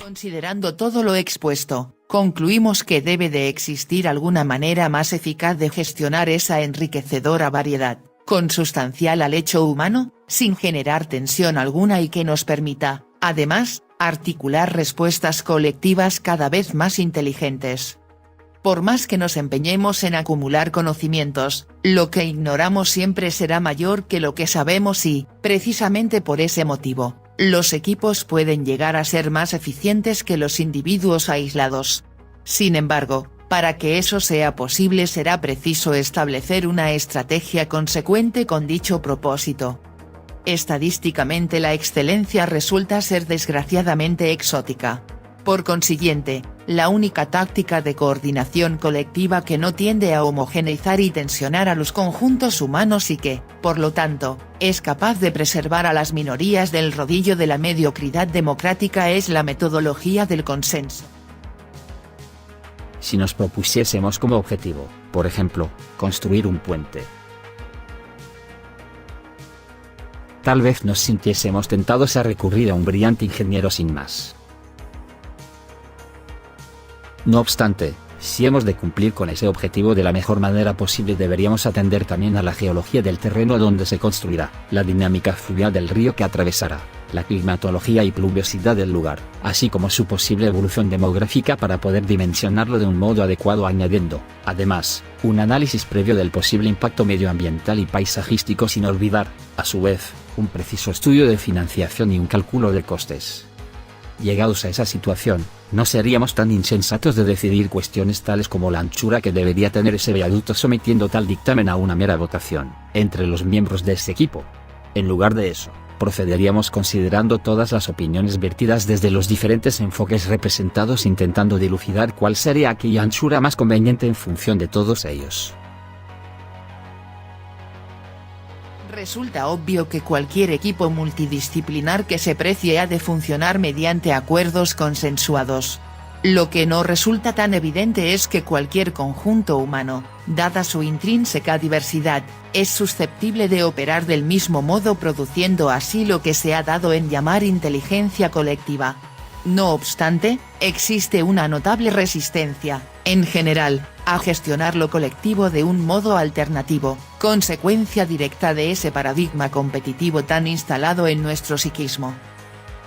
Considerando todo lo expuesto, concluimos que debe de existir alguna manera más eficaz de gestionar esa enriquecedora variedad, consustancial al hecho humano, sin generar tensión alguna y que nos permita, además, articular respuestas colectivas cada vez más inteligentes. Por más que nos empeñemos en acumular conocimientos, lo que ignoramos siempre será mayor que lo que sabemos y, precisamente por ese motivo, los equipos pueden llegar a ser más eficientes que los individuos aislados. Sin embargo, para que eso sea posible será preciso establecer una estrategia consecuente con dicho propósito. Estadísticamente la excelencia resulta ser desgraciadamente exótica. Por consiguiente, la única táctica de coordinación colectiva que no tiende a homogeneizar y tensionar a los conjuntos humanos y que, por lo tanto, es capaz de preservar a las minorías del rodillo de la mediocridad democrática es la metodología del consenso. Si nos propusiésemos como objetivo, por ejemplo, construir un puente, tal vez nos sintiésemos tentados a recurrir a un brillante ingeniero sin más. No obstante, si hemos de cumplir con ese objetivo de la mejor manera posible deberíamos atender también a la geología del terreno donde se construirá, la dinámica fluvial del río que atravesará, la climatología y pluviosidad del lugar, así como su posible evolución demográfica para poder dimensionarlo de un modo adecuado añadiendo, además, un análisis previo del posible impacto medioambiental y paisajístico sin olvidar, a su vez, un preciso estudio de financiación y un cálculo de costes. Llegados a esa situación, no seríamos tan insensatos de decidir cuestiones tales como la anchura que debería tener ese viaducto sometiendo tal dictamen a una mera votación, entre los miembros de ese equipo. En lugar de eso, procederíamos considerando todas las opiniones vertidas desde los diferentes enfoques representados intentando dilucidar cuál sería aquella anchura más conveniente en función de todos ellos. Resulta obvio que cualquier equipo multidisciplinar que se precie ha de funcionar mediante acuerdos consensuados. Lo que no resulta tan evidente es que cualquier conjunto humano, dada su intrínseca diversidad, es susceptible de operar del mismo modo produciendo así lo que se ha dado en llamar inteligencia colectiva. No obstante, existe una notable resistencia, en general, a gestionar lo colectivo de un modo alternativo, consecuencia directa de ese paradigma competitivo tan instalado en nuestro psiquismo.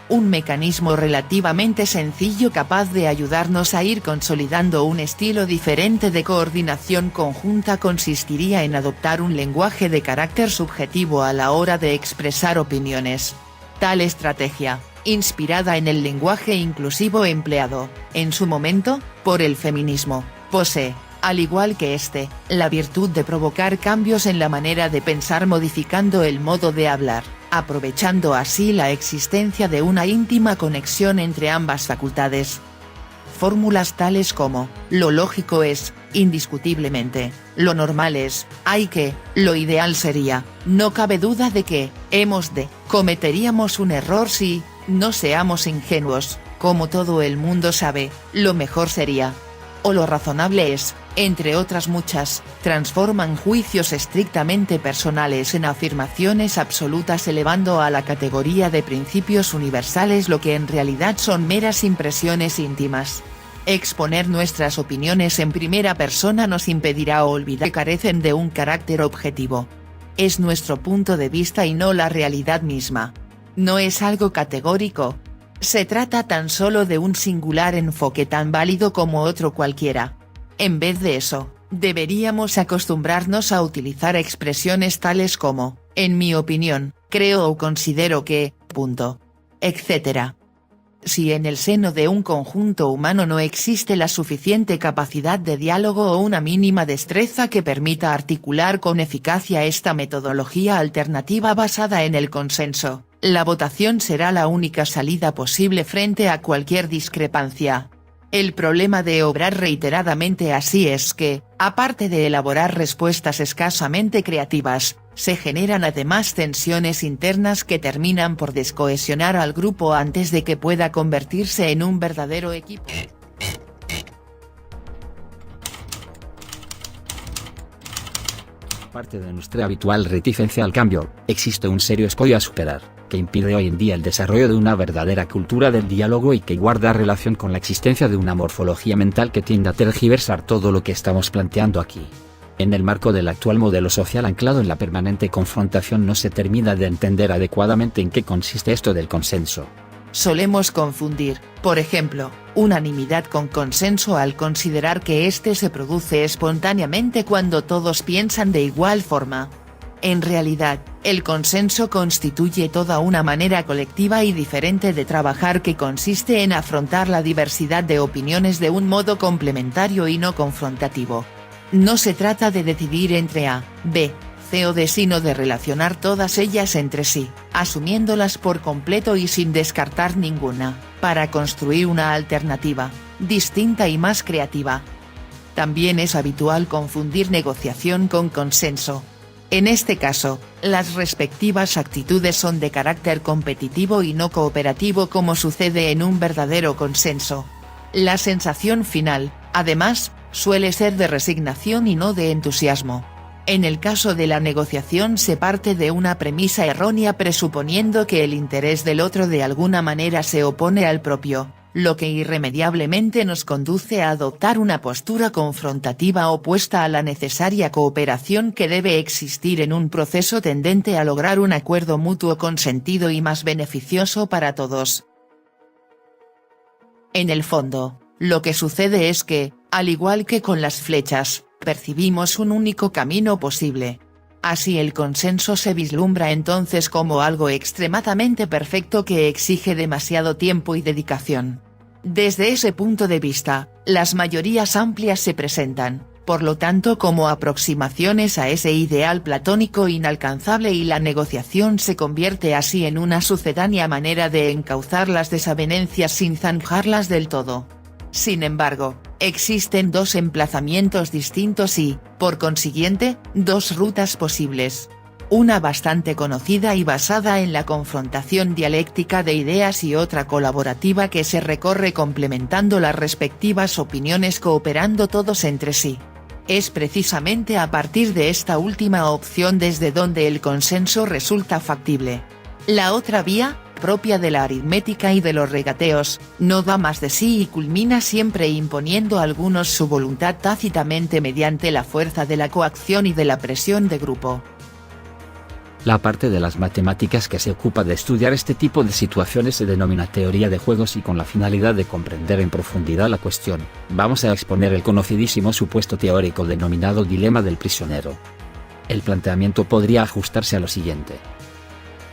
Un mecanismo relativamente sencillo capaz de ayudarnos a ir consolidando un estilo diferente de coordinación conjunta consistiría en adoptar un lenguaje de carácter subjetivo a la hora de expresar opiniones. Tal estrategia, inspirada en el lenguaje inclusivo empleado, en su momento, por el feminismo, posee, al igual que este, la virtud de provocar cambios en la manera de pensar modificando el modo de hablar, aprovechando así la existencia de una íntima conexión entre ambas facultades. Fórmulas tales como, lo lógico es, indiscutiblemente, lo normal es, hay que, lo ideal sería, no cabe duda de que, cometeríamos un error si, no seamos ingenuos, como todo el mundo sabe, lo mejor sería. O lo razonable es, entre otras muchas, transforman juicios estrictamente personales en afirmaciones absolutas elevando a la categoría de principios universales lo que en realidad son meras impresiones íntimas. Exponer nuestras opiniones en primera persona nos impedirá olvidar que carecen de un carácter objetivo. Es nuestro punto de vista y no la realidad misma. No es algo categórico. Se trata tan solo de un singular enfoque tan válido como otro cualquiera. En vez de eso, deberíamos acostumbrarnos a utilizar expresiones tales como, en mi opinión, creo o considero que, etc. Si en el seno de un conjunto humano no existe la suficiente capacidad de diálogo o una mínima destreza que permita articular con eficacia esta metodología alternativa basada en el consenso, la votación será la única salida posible frente a cualquier discrepancia. El problema de obrar reiteradamente así es que, aparte de elaborar respuestas escasamente creativas, se generan además tensiones internas que terminan por descohesionar al grupo antes de que pueda convertirse en un verdadero equipo. Parte de nuestra habitual reticencia al cambio, existe un serio escollo a superar. que impide hoy en día el desarrollo de una verdadera cultura del diálogo y que guarda relación con la existencia de una morfología mental que tiende a tergiversar todo lo que estamos planteando aquí. En el marco del actual modelo social anclado en la permanente confrontación no se termina de entender adecuadamente en qué consiste esto del consenso. Solemos confundir, por ejemplo, unanimidad con consenso al considerar que éste se produce espontáneamente cuando todos piensan de igual forma. En realidad, el consenso constituye toda una manera colectiva y diferente de trabajar que consiste en afrontar la diversidad de opiniones de un modo complementario y no confrontativo. No se trata de decidir entre A, B, C o D sino de relacionar todas ellas entre sí, asumiéndolas por completo y sin descartar ninguna, para construir una alternativa, distinta y más creativa. También es habitual confundir negociación con consenso. En este caso, las respectivas actitudes son de carácter competitivo y no cooperativo como sucede en un verdadero consenso. La sensación final, además, suele ser de resignación y no de entusiasmo. En el caso de la negociación se parte de una premisa errónea presuponiendo que el interés del otro de alguna manera se opone al propio, lo que irremediablemente nos conduce a adoptar una postura confrontativa opuesta a la necesaria cooperación que debe existir en un proceso tendente a lograr un acuerdo mutuo consentido y más beneficioso para todos. En el fondo, lo que sucede es que, al igual que con las flechas, percibimos un único camino posible. Así el consenso se vislumbra entonces como algo extremadamente perfecto que exige demasiado tiempo y dedicación. Desde ese punto de vista, las mayorías amplias se presentan, por lo tanto, como aproximaciones a ese ideal platónico inalcanzable y la negociación se convierte así en una sucedánea manera de encauzar las desavenencias sin zanjarlas del todo. Sin embargo, existen dos emplazamientos distintos y, por consiguiente, dos rutas posibles. Una bastante conocida y basada en la confrontación dialéctica de ideas y otra colaborativa que se recorre complementando las respectivas opiniones cooperando todos entre sí. Es precisamente a partir de esta última opción desde donde el consenso resulta factible. La otra vía, propia de la aritmética y de los regateos, no da más de sí y culmina siempre imponiendo a algunos su voluntad tácitamente mediante la fuerza de la coacción y de la presión de grupo. La parte de las matemáticas que se ocupa de estudiar este tipo de situaciones se denomina teoría de juegos y con la finalidad de comprender en profundidad la cuestión, vamos a exponer el conocidísimo supuesto teórico denominado dilema del prisionero. El planteamiento podría ajustarse a lo siguiente.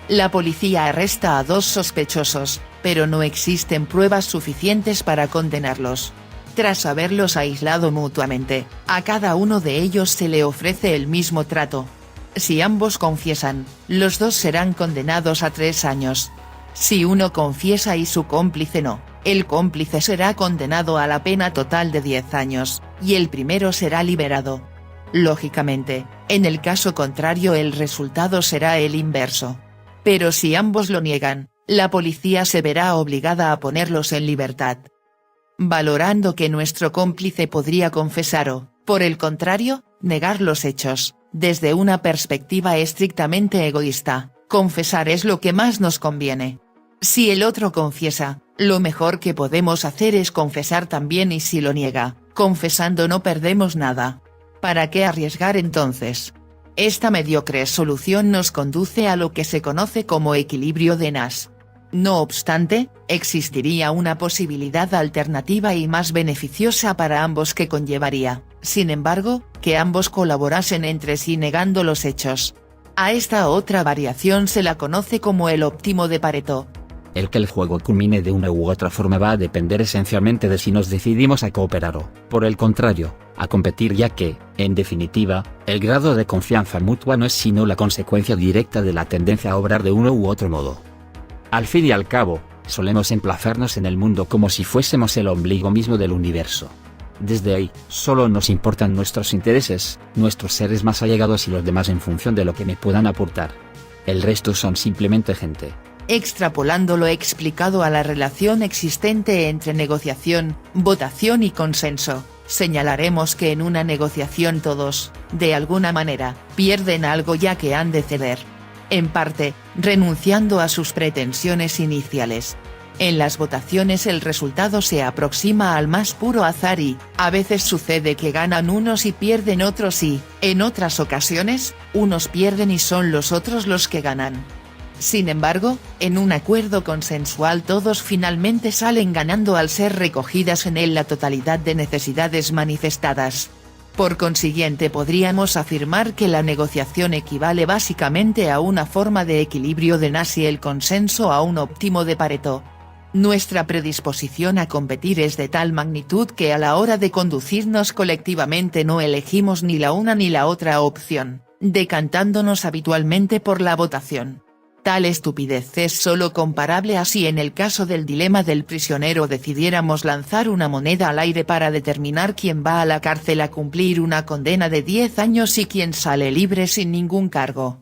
La policía arresta a dos sospechosos, pero no existen pruebas suficientes para condenarlos. Tras haberlos aislado mutuamente, a cada uno de ellos se le ofrece el mismo trato. Si ambos confiesan, los dos serán condenados a 3 años. Si uno confiesa y su cómplice no, el cómplice será condenado a la pena total de 10 años, y el primero será liberado. Lógicamente, en el caso contrario el resultado será el inverso. Pero si ambos lo niegan, la policía se verá obligada a ponerlos en libertad. Valorando que nuestro cómplice podría confesar o, por el contrario, negar los hechos, desde una perspectiva estrictamente egoísta, confesar es lo que más nos conviene. Si el otro confiesa, lo mejor que podemos hacer es confesar también y si lo niega, confesando no perdemos nada. ¿Para qué arriesgar entonces? Esta mediocre solución nos conduce a lo que se conoce como equilibrio de Nash. No obstante, existiría una posibilidad alternativa y más beneficiosa para ambos que conllevaría, sin embargo, que ambos colaborasen entre sí negando los hechos. A esta otra variación se la conoce como el óptimo de Pareto. El que el juego culmine de una u otra forma va a depender esencialmente de si nos decidimos a cooperar o, por el contrario, a competir, ya que, en definitiva, el grado de confianza mutua no es sino la consecuencia directa de la tendencia a obrar de uno u otro modo. Al fin y al cabo, solemos emplazarnos en el mundo como si fuésemos el ombligo mismo del universo. Desde ahí, solo nos importan nuestros intereses, nuestros seres más allegados y los demás en función de lo que me puedan aportar. El resto son simplemente gente. Extrapolando lo explicado a la relación existente entre negociación, votación y consenso, señalaremos que en una negociación todos, de alguna manera, pierden algo ya que han de ceder. en parte, renunciando a sus pretensiones iniciales. En las votaciones el resultado se aproxima al más puro azar y, a veces sucede que ganan unos y pierden otros y, en otras ocasiones, unos pierden y son los otros los que ganan. Sin embargo, en un acuerdo consensual todos finalmente salen ganando al ser recogidas en él la totalidad de necesidades manifestadas. Por consiguiente podríamos afirmar que la negociación equivale básicamente a una forma de equilibrio de Nash y el consenso a un óptimo de Pareto. Nuestra predisposición a competir es de tal magnitud que a la hora de conducirnos colectivamente no elegimos ni la una ni la otra opción, decantándonos habitualmente por la votación. Tal estupidez es solo comparable a si en el caso del dilema del prisionero decidiéramos lanzar una moneda al aire para determinar quién va a la cárcel a cumplir una condena de 10 años y quién sale libre sin ningún cargo.